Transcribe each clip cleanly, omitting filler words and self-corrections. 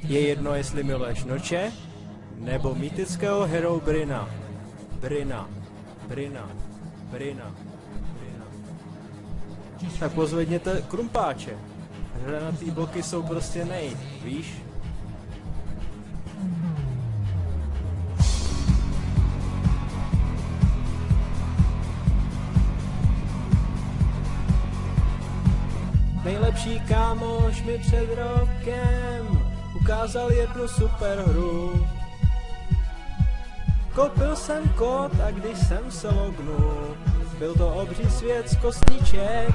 Je jedno, jestli miluješ Noče, nebo mýtického herou Bryna. Bryna. Tak pozvedněte krumpáče. Hranatý bloky jsou prostě víš? Nejlepší kámoš mi před rokem ukázal jednu super hru. Koupil jsem kód a když jsem se lognul, byl to obří svět z kostníček.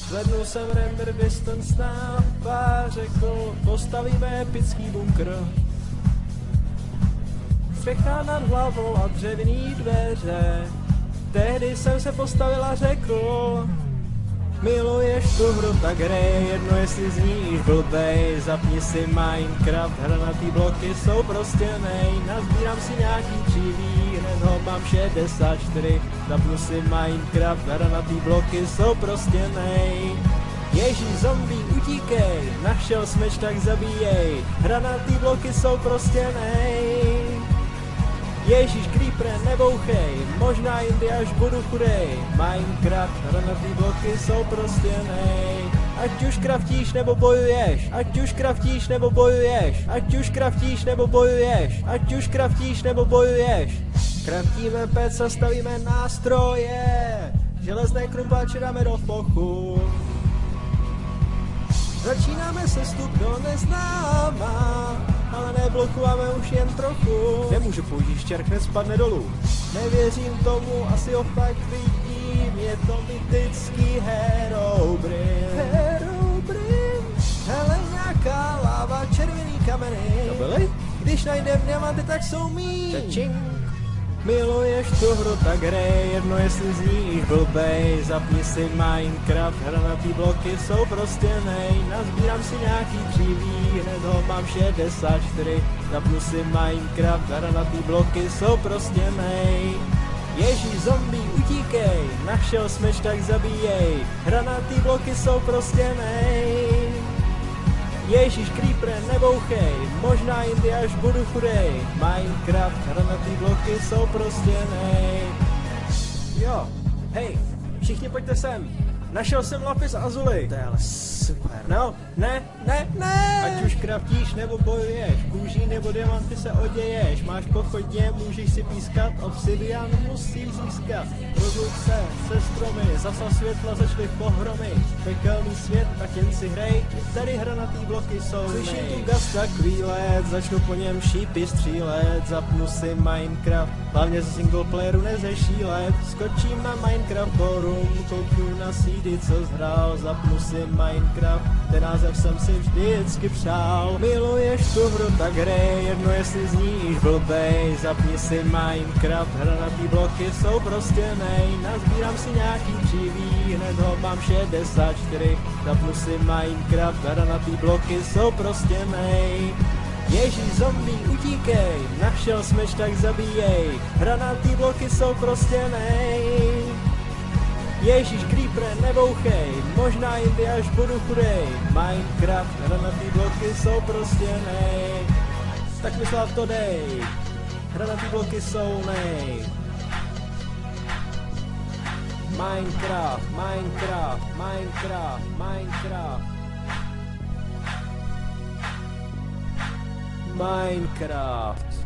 Zvednul jsem render distance snap a řekl, postavíme epický bunkr. Střecha nad hlavou a dřevěný dveře. Tehdy jsem se postavil a řekl, miluješ tu hru, tak hrej, jedno jestli zníš blbej, zapni si Minecraft, hranatý bloky jsou prostě nazbírám si nějaký dříví, hned ho mám 64, zapnu si Minecraft, hranatý bloky jsou prostě Ježíš zombie, utíkej, našel smeč, tak zabíjej, hranatý bloky jsou prostě Ježíš, creeper, nebouchej, možná jindy až budu chudej. Minecraft, hranatý bloky jsou prostě Ať už kraftíš nebo bojuješ, ať už kraftíš nebo bojuješ, ať už kraftíš nebo bojuješ, ať už kraftíš nebo bojuješ. Kraftíme pec a stavíme nástroje, železné krumpáče dáme do plochu. Začínáme cestu do neznáma, ale neblokujeme už jen trochu. Nemůžu použít štěrk, spadne dolů. Nevěřím tomu, asi ho fakt vidím, je to mytický Herobrine. Hele, nějaká láva, červený kameny. To byly? Když najdem diamanty, tak jsou mý. Miluješ tu hru, tak hrej, jedno jestli zníš blbej, zapni si Minecraft, hranatý bloky jsou prostě nazbírám si nějaký dříví, hned ho mám 64, zapnu si Minecraft, hranatý bloky jsou prostě Ježíš zombie, utíkej, našel smeč, tak zabíjej, hranatý bloky jsou prostě Ježíš, creeper, nebouchej, možná jindy až budu chudej. Minecraft, hranatý bloky jsou prostě Jo, hej, všichni pojďte sem. Našel jsem lapis azuly. To je ale super. No, ne. Ať už kraftíš nebo bojuješ, kůží nebo diamanty se oděješ, máš pochodně, můžeš si pískat, obsidian musíš získat. Rozluč se stromy, zasa světla začaly pohromy, pekelný svět, tak jen si hrej, tady hranatý bloky jsou Slyším tu gasta kvílet, začnu po něm šípy střílet, zapnu si Minecraft, hlavně ze single playeru nezešílet, skočím na Minecraft forum, kouknu na CD, co zhrál, zapnu si Minecraft, ten název jsem si vždycky přál. Miluješ tu hru, tak hrej, jedno jestli zníš blbej, zapni si Minecraft, hranatý bloky jsou prostě nazbírám si nějaký dříví, hned ho mám 64, zapnu si Minecraft, hranatý bloky jsou prostě Ježíš zombie, utíkej, našel smeč, tak zabíjej, hranatý bloky jsou prostě Ježíš, creeper, nebouchej, možná jindy až budu chudej. Minecraft, hranatý bloky jsou prostě Tak mi to dej, hranatý bloky jsou Minecraft.